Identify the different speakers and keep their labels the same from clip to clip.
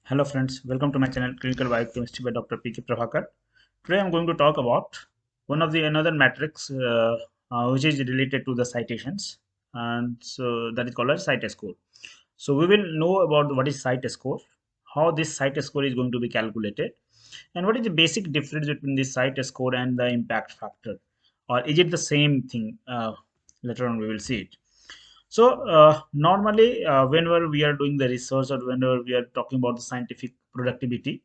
Speaker 1: Hello friends, welcome to my channel Clinical Biochemistry by Dr. P.K. Prabhakar. Today I'm going to talk about one of the another matrix which is related to the citations, and so that is called as Cite Score. So we will know about what is Cite Score, how this Cite Score is going to be calculated, and what is the basic difference between the Cite Score and the impact factor, or is it the same thing? Later on we will see it. So normally, whenever we are doing the research or whenever we are talking about the scientific productivity,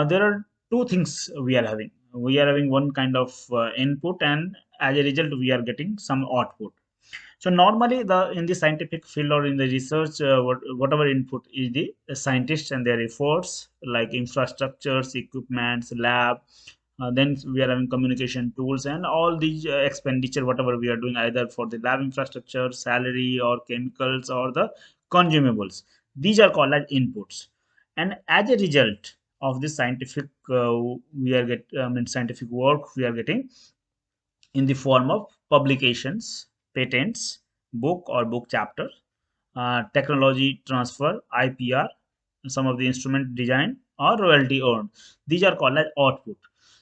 Speaker 1: there are two things we are having. We are having one kind of input, and as a result, we are getting some output. So normally, the in the scientific field or in the research, whatever input is the scientists and their efforts, like infrastructures, equipments, lab. Then we are having communication tools and all these expenditure, whatever we are doing, either for the lab infrastructure, salary, or chemicals, or the consumables. These are called as inputs, and as a result of this scientific, we are get scientific work we are getting in the form of publications, patents, book or book chapter, technology transfer, IPR, some of the instrument design or royalty earned. These are called as output.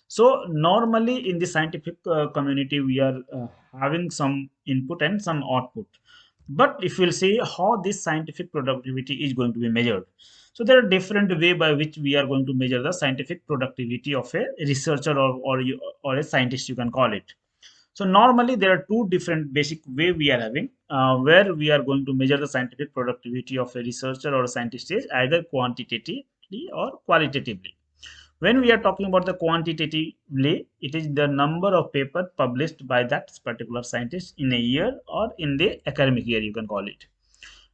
Speaker 1: So normally in the scientific community, we are having some input and some output. But if we'll see how this scientific productivity is going to be measured, so there are different way by which we are going to measure the scientific productivity of a researcher or a scientist, you can call it. So normally there are two different basic way we are having where we are going to measure the scientific productivity of a researcher or a scientist is either quantitatively or qualitatively. When we are talking about the quantitatively, it is the number of paper published by that particular scientist in a year or in the academic year, you can call it.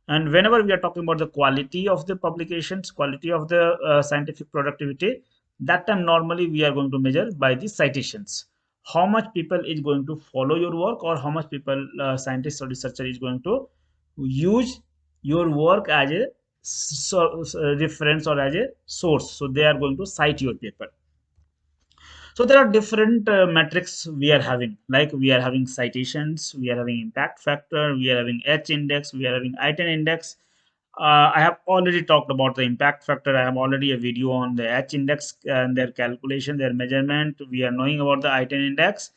Speaker 1: And whenever we are talking about the quality of the publications, quality of the scientific productivity, that time normally we are going to measure by the citations. How much people is going to follow your work, or how much people, scientist or researcher, is going to use your work as a reference or as a source. So they are going to cite your paper. So there are different metrics we are having, like we are having citations, we are having impact factor, we are having H index, we are having item index. I have already talked about the impact factor. I have already a video on the H index and their calculation, their measurement. We are knowing about the item index.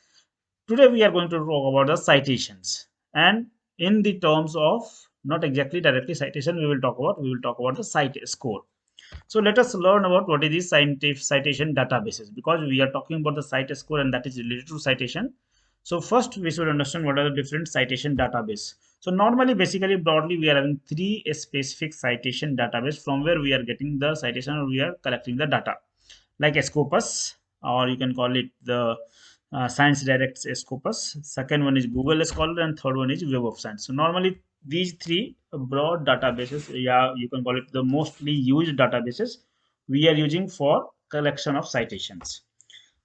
Speaker 1: Today we are going to talk about the citations, and in the terms of not exactly directly citation, we will talk about the cite score. So let us learn about what is the scientific citation databases, because we are talking about the cite score and that is related to citation. So first we should understand what are the different citation database. So normally, basically, broadly, we are having three specific citation database from where we are getting the citation or we are collecting the data, like Scopus, or you can call it the Science Direct Scopus. Second one is Google Scholar, and third one is Web of Science. So normally these three broad databases, yeah, you can call it the mostly used databases we are using for collection of citations.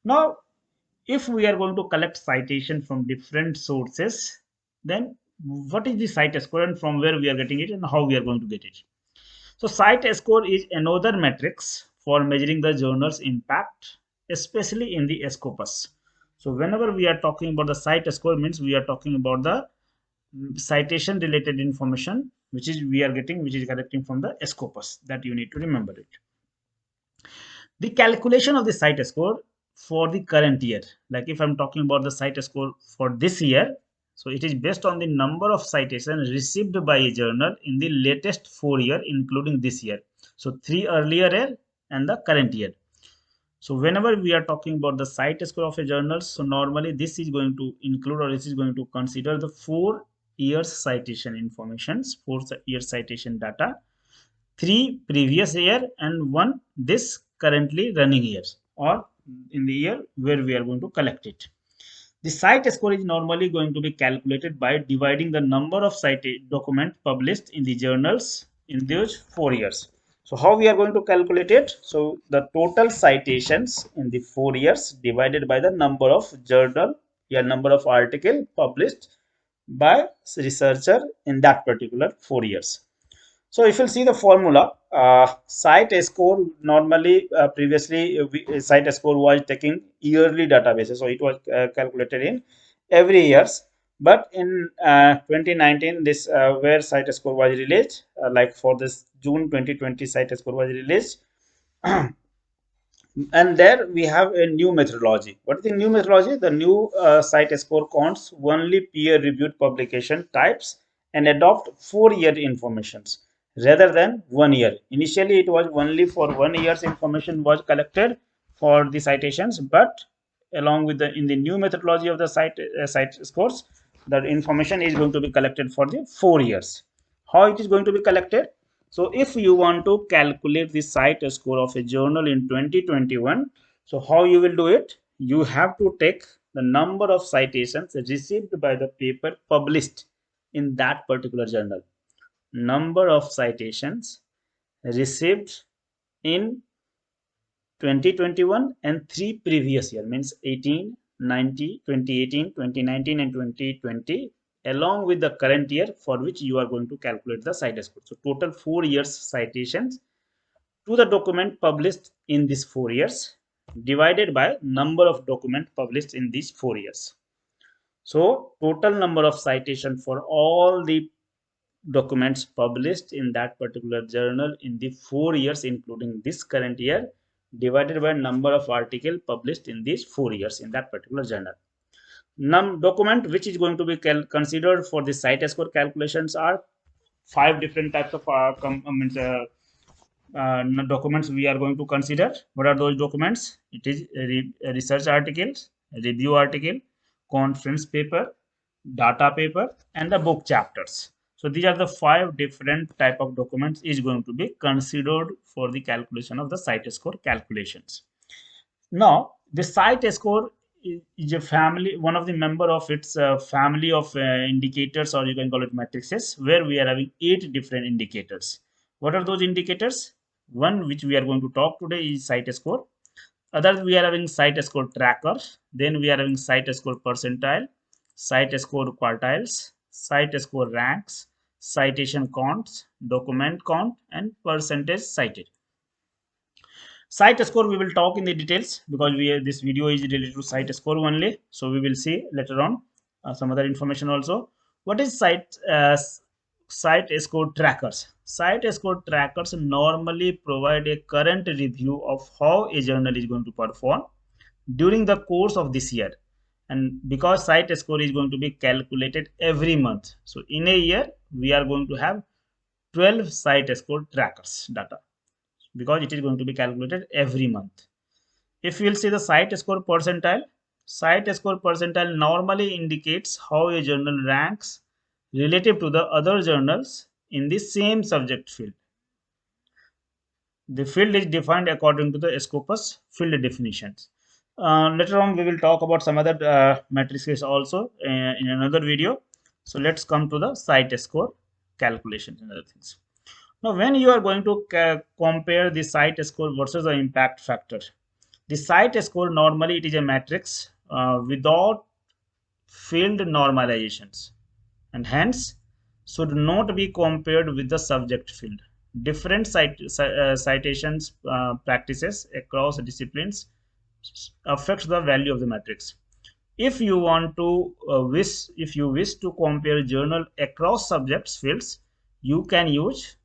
Speaker 1: Now, if we are going to collect citation from different sources, then what is the cite score and from where we are getting it and how we are going to get it? So cite score is another metrics for measuring the journal's impact, especially in the Scopus. So whenever we are talking about the cite score, means we are talking about the citation related information which is we are getting, which is collecting from the Scopus. That you need to remember it. The calculation of the cite score for the current year, like if I'm talking about the cite score for this year, so it is based on the number of citations received by a journal in the latest 4 year, including this year. So 3 earlier year and the current year. So whenever we are talking about the cite score of a journal, so normally this is going to include, or this is going to consider the 4 years citation informations, 4 years citation data, 3 previous year, and 1 this currently running years, or in the year where we are going to collect it. The cite score is normally going to be calculated by dividing the number of cited documents published in the journals in those 4 years. So how we are going to calculate it? So the total citations in the 4 years divided by the number of journal, yeah, number of article published by researcher in that particular 4 years. So if you see the formula, Cite Score normally, previously Cite Score was taking yearly databases, so it was calculated in every years. But in 2019, this where Cite Score was released, like for this June 2020, Cite Score was released. And there we have a new methodology. What is the new methodology? The new Cite Score counts only peer-reviewed publication types and adopt 4-year informations rather than 1 year. Initially, it was only for 1 year's information was collected for the citations, but along with the in the new methodology of the Cite scores, the information is going to be collected for the 4 years. How it is going to be collected? So if you want to calculate the Cite score of a journal in 2021, so how you will do it? You have to take the number of citations received by the paper published in that particular journal. Number of citations received in 2021 and 3 previous year, means 18, 90, 2018, 2019 and 2020, along with the current year for which you are going to calculate the Cite score. So total 4 years citations to the document published in these 4 years divided by number of document published in these 4 years. So total number of citation for all the documents published in that particular journal in the 4 years including this current year divided by number of article published in these 4 years in that particular journal. Document which is going to be considered for the Cite score calculations are 5 different types of documents we are going to consider. What are those documents? It is a research articles, a review article, conference paper, data paper, and the book chapters. So these are the 5 different type of documents is going to be considered for the calculation of the Cite score calculations. Now, the Cite score is a family, one of the member of its family of indicators, or you can call it matrices, where we are having 8 different indicators. What are those indicators? One which we are going to talk today is Cite score. Others we are having CiteScore Tracker. Then we are having CiteScore Percentile, CiteScore Quartiles, CiteScore Ranks, Citation Counts, Document Count, and Percentage Cited. CiteScore we will talk in the details because this video is related to CiteScore only. So we will see later on some other information also. What is CiteScore Trackers? CiteScore Trackers normally provide a current review of how a journal is going to perform during the course of this year. And because Cite score is going to be calculated every month, so in a year we are going to have 12 Cite score trackers data because it is going to be calculated every month. If you will see the Cite score percentile normally indicates how a journal ranks relative to the other journals in the same subject field. The field is defined according to the Scopus field definitions. Later on, we will talk about some other matrices also in another video. So let's come to the Cite score calculations and other things. Now, when you are going to compare the Cite score versus the impact factor, the Cite score normally it is a matrix without field normalizations, and hence should not be compared with the subject field. Different citations practices across disciplines affects the value of the matrix. If you want to if you wish to compare journal across subjects fields, you can use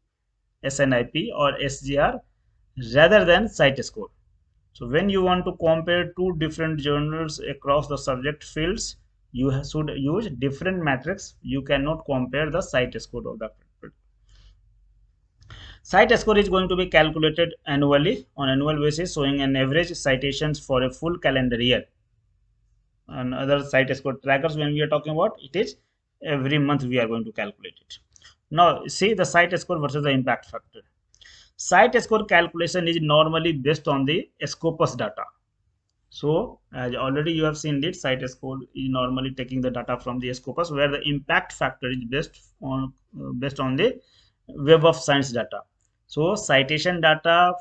Speaker 1: SNIP or SGR rather than Cite score. So when you want to compare two different journals across the subject fields, you should use different matrix. You cannot compare the Cite score of the field. Cite score is going to be calculated annually on annual basis, showing an average citations for a full calendar year. And other Cite score trackers, when we are talking about, it is every month we are going to calculate it. Now, see the Cite score versus the impact factor. Cite score calculation is normally based on the Scopus data. So, as already you have seen it, Cite score is normally taking the data from the Scopus, where the impact factor is based on the Web of Science data. So, citation data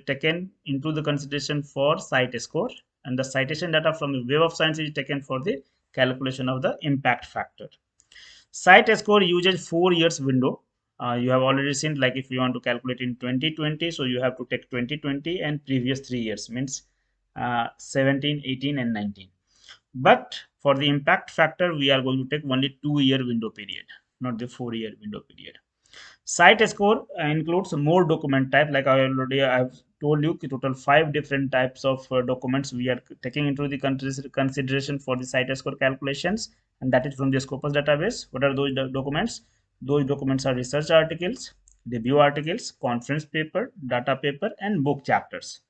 Speaker 1: taken into the consideration for Cite score, and the citation data from the Web of Science is taken for the calculation of the impact factor. Cite score uses 4 years window. You have already seen, like if you want to calculate in 2020, so you have to take 2020 and previous 3 years, means 17, 18 and 19. But for the impact factor, we are going to take only 2-year window period, not the 4-year window period. CiteScore includes more document type. Like I've told you, total 5 different types of documents we are taking into the consideration for the CiteScore calculations, and that is from the Scopus database. What are those documents? Those documents are research articles, review articles, conference paper, data paper, and book chapters.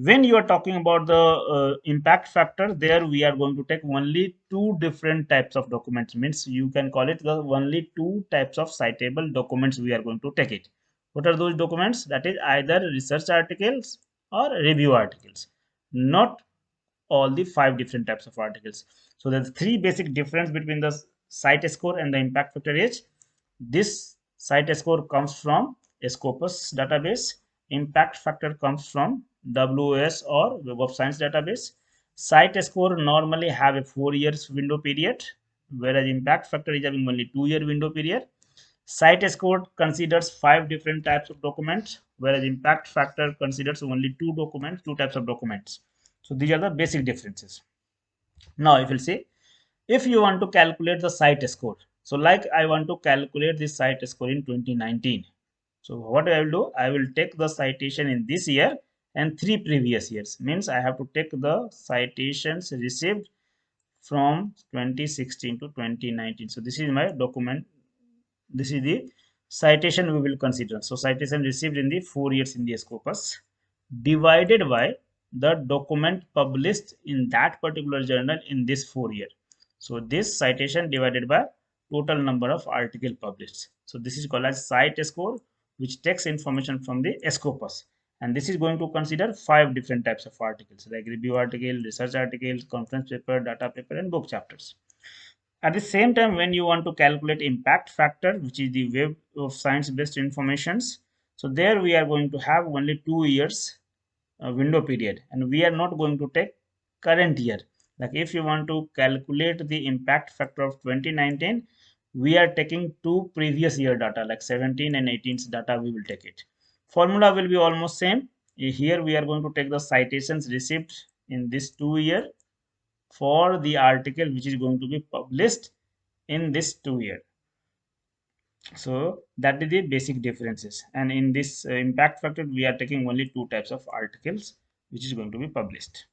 Speaker 1: When you are talking about the impact factor, there we are going to take only 2 different types of documents. Means you can call it the only 2 types of citable documents we are going to take it. What are those documents? That is either research articles or review articles, not all the 5 different types of articles. So there's 3 basic difference between the cite score and the impact factor is this cite score comes from a Scopus database. Impact factor comes from WOS or Web of Science database. Cite score normally have a 4 years window period, whereas impact factor is having only 2 year window period. Cite score considers 5 different types of documents, whereas impact factor considers only 2 types of documents. So these are the basic differences. Now, if you'll see, if you want to calculate the cite score, so like I want to calculate the cite score in 2019. So what I will do, I will take the citation in this year and 3 previous years. Means I have to take the citations received from 2016 to 2019. So this is my document. This is the citation we will consider. So citation received in the 4 years in the Scopus divided by the document published in that particular journal in this 4 year. So this citation divided by total number of article published. So this is called as cite score, which takes information from the Scopus. And this is going to consider 5 different types of articles like review article, research articles, conference paper, data paper, and book chapters. At the same time, when you want to calculate impact factor, which is the Web of Science based informations, so there we are going to have only 2 years window period, and we are not going to take current year. Like if you want to calculate the impact factor of 2019, we are taking 2 previous year data like 17 and 18's data. We will take it. Formula will be almost same. Here we are going to take the citations received in this 2 year for the article which is going to be published in this 2 year. So that is the basic differences, and in this impact factor we are taking only 2 types of articles which is going to be published.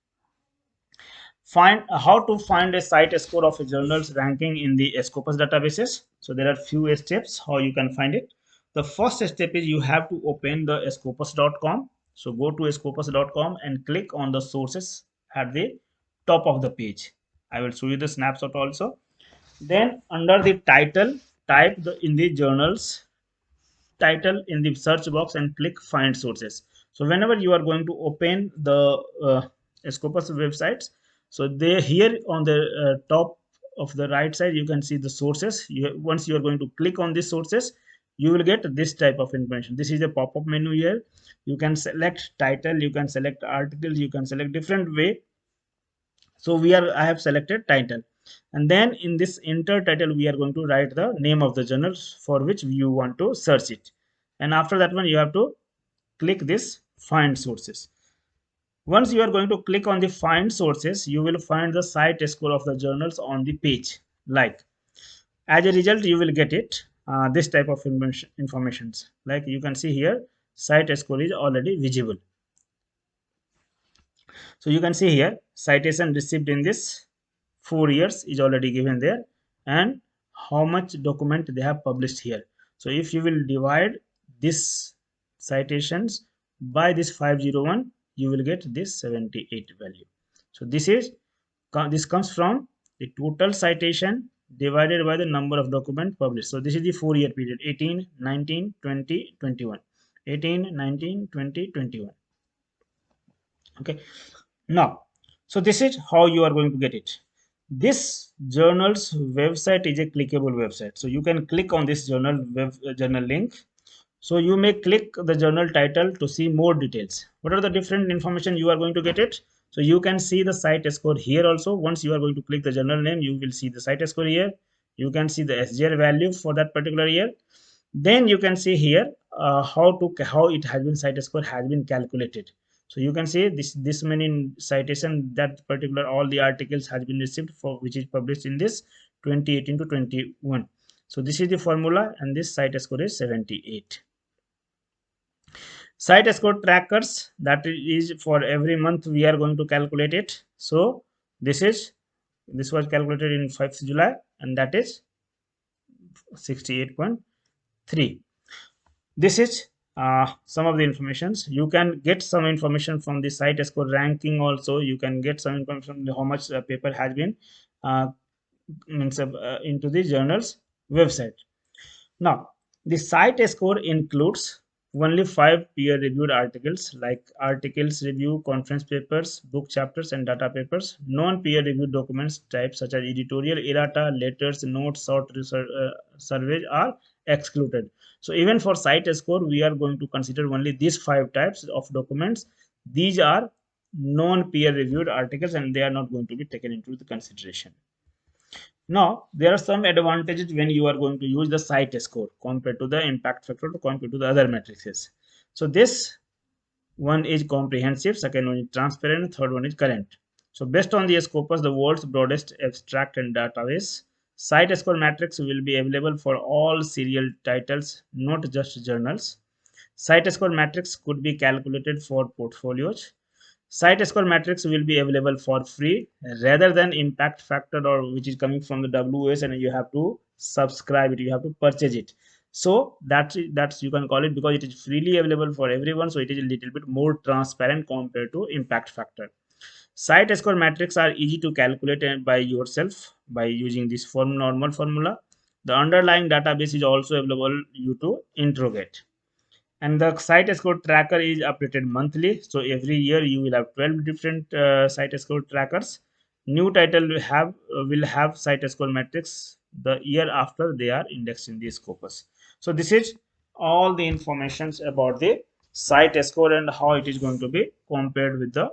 Speaker 1: Find how to find a cite score of a journal's ranking in the Scopus databases. So there are few steps how you can find it. The first step is you have to open the scopus.com. So go to scopus.com and click on the sources at the top of the page. I will show you the snapshot also. Then under the title, type in the journals title in the search box and click find sources. So whenever you are going to open the Scopus websites, so they here on the top of the right side you can see the sources. Once you are going to click on these sources, you will get this type of information. This is a pop-up menu here. You can select title, you can select articles, you can select different way. So I have selected title, and then in this enter title we are going to write the name of the journal for which you want to search it, and after that one you have to click this find sources. Once you are going to click on the find sources, you will find the cite score of the journals on the page. Like as a result you will get it this type of informations. Like you can see here, cite score is already visible. So you can see here citation received in this 4 years is already given there, and how much document they have published here. So if you will divide this citations by this 501, you will get this 78 value. So this comes from the total citation divided by the number of document published. So this is the 4 year period 18, 19, 20, 21. 18, 19, 20, 21. Okay. Now, so this is how you are going to get it. This journal's website is a clickable website. So you can click on this journal link. So you may click the journal title to see more details. What are the different information you are going to get it? So you can see the cite score here also. Once you are going to click the journal name, you will see the cite score here. You can see the SGR value for that particular year. Then you can see here how it has been cite score has been calculated. So you can see this many citation that particular all the articles has been received for which is published in this 2018 to 21. So this is the formula, and this Cite score is 78. CiteScore trackers, that is for every month we are going to calculate it. So this was calculated in 5th July, and that is 68.3. This is some of the informations. You can get some information from the CiteScore ranking also. You can get some information from how much paper has been uh, into the journal's website. Now, the Cite score includes only 5 peer-reviewed articles like articles review, conference papers, book chapters, and data papers. Non-peer-reviewed documents types such as editorial, errata, letters, notes, short research, surveys are excluded. So even for Cite score, we are going to consider only these 5 types of documents. These are non-peer-reviewed articles, and they are not going to be taken into the consideration. Now, there are some advantages when you are going to use the Cite score compared to the impact factor to compared to the other matrices. So this one is comprehensive, second one is transparent, third one is current. So based on the Scopus, the world's broadest abstract and database, Cite score matrix will be available for all serial titles, not just journals. Cite score matrix could be calculated for portfolios. CiteScore matrix will be available for free rather than impact factor, or which is coming from the WS, and you have to subscribe it, you have to purchase it. So that's you can call it, because it is freely available for everyone, so it is a little bit more transparent compared to impact factor. CiteScore matrix are easy to calculate by yourself by using this normal formula. The underlying database is also available you to interrogate, and the CiteScore tracker is updated monthly. So every year you will have 12 different CiteScore trackers. New title will have CiteScore metrics the year after they are indexed in the Scopus. So this is all the informations about the CiteScore and how it is going to be compared with the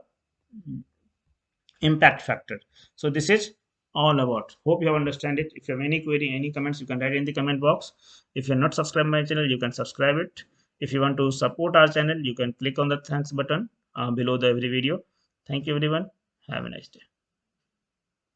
Speaker 1: impact factor. So this is all about. Hope you have understand it. If you have any query, any comments, you can write in the comment box. If you're not subscribed my channel, you can subscribe it. If you want to support our channel, you can click on the thanks button below the every video. Thank you everyone. Have a nice day.